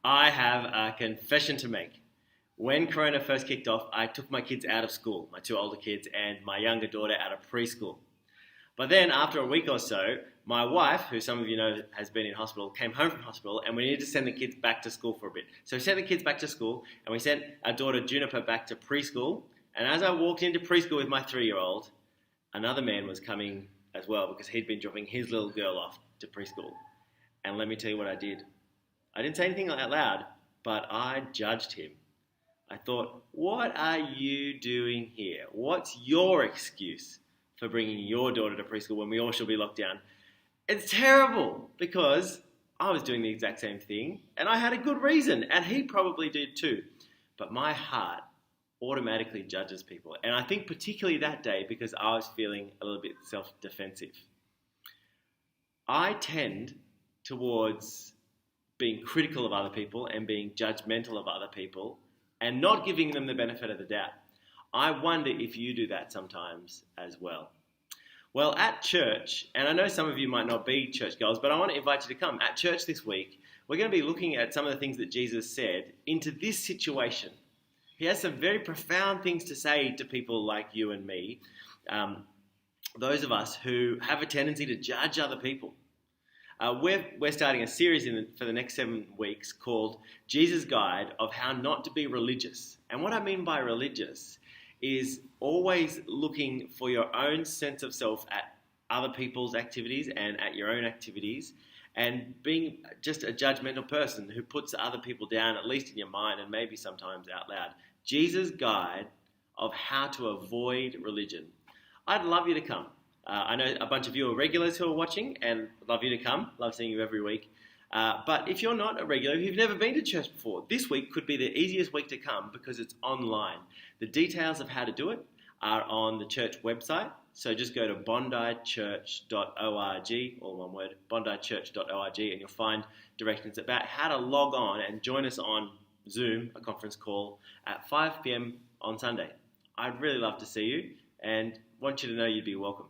I have a confession to make. When Corona first kicked off, I took my kids out of school, my two older kids and my younger daughter out of preschool. But then after a week or so, my wife, who some of you know has been in hospital, came home from hospital and we needed to send the kids back to school for a bit. So we sent the kids back to school and we sent our daughter Juniper back to preschool. And as I walked into preschool with my 3-year-old, another man was coming as well because he'd been dropping his little girl off to preschool. And let me tell you what I did. I didn't say anything out loud, but I judged him. I thought, what are you doing here? What's your excuse for bringing your daughter to preschool when we all should be locked down? It's terrible because I was doing the exact same thing and I had a good reason and he probably did too. But my heart automatically judges people. And I think particularly that day because I was feeling a little bit self-defensive. I tend towards being critical of other people and being judgmental of other people and not giving them the benefit of the doubt. I wonder if you do that sometimes as well. Well, at church, and I know some of you might not be churchgoers, but I want to invite you to come. At church this week, we're going to be looking at some of the things that Jesus said into this situation. He has some very profound things to say to people like you and me, those of us who have a tendency to judge other people. We're starting a series for the next 7 weeks called Jesus' Guide of How Not to Be Religious. And what I mean by religious is always looking for your own sense of self at other people's activities and at your own activities and being just a judgmental person who puts other people down, at least in your mind and maybe sometimes out loud. Jesus' Guide of How to Avoid Religion. I'd love you to come. I know a bunch of you are regulars who are watching and love you to come. Love seeing you every week. But if you're not a regular, if you've never been to church before, this week could be the easiest week to come because it's online. The details of how to do it are on the church website. So just go to bondichurch.org, all one word, bondichurch.org, and you'll find directions about how to log on and join us on Zoom, a conference call, at 5 p.m. on Sunday. I'd really love to see you and want you to know you'd be welcome.